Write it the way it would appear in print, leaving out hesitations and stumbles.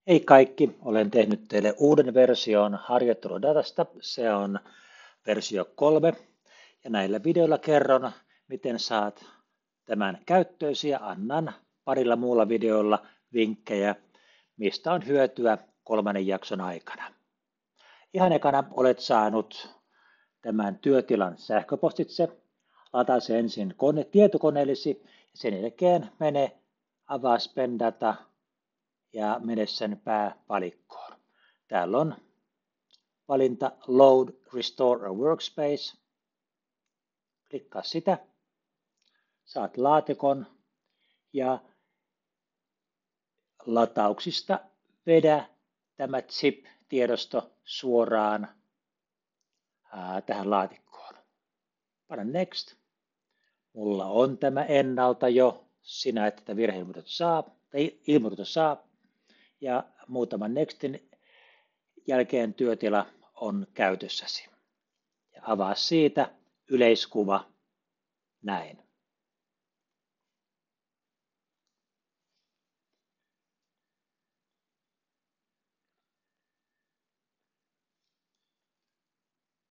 Hei kaikki, olen tehnyt teille uuden version harjoitteludatasta. Se on versio 3 ja näillä videoilla kerron, miten saat tämän käyttöösi ja annan parilla muulla videolla vinkkejä, mistä on hyötyä 3. jakson aikana. Ihan ekana olet saanut tämän työtilan sähköpostitse. Lataa se ensin tietokoneellesi ja sen jälkeen mene avaa Spendata ja mene sen päävalikkoon. Täällä on valinta Load, Restore a Workspace. Klikkaa sitä. Saat laatikon ja latauksista vedä tämä zip-tiedosto suoraan tähän laatikkoon. Pane Next. Mulla on tämä ennalta jo. Sinä et tätä ilmoitusta saa. Ja muutaman Nextin jälkeen työtila on käytössäsi. Ja avaa siitä yleiskuva näin.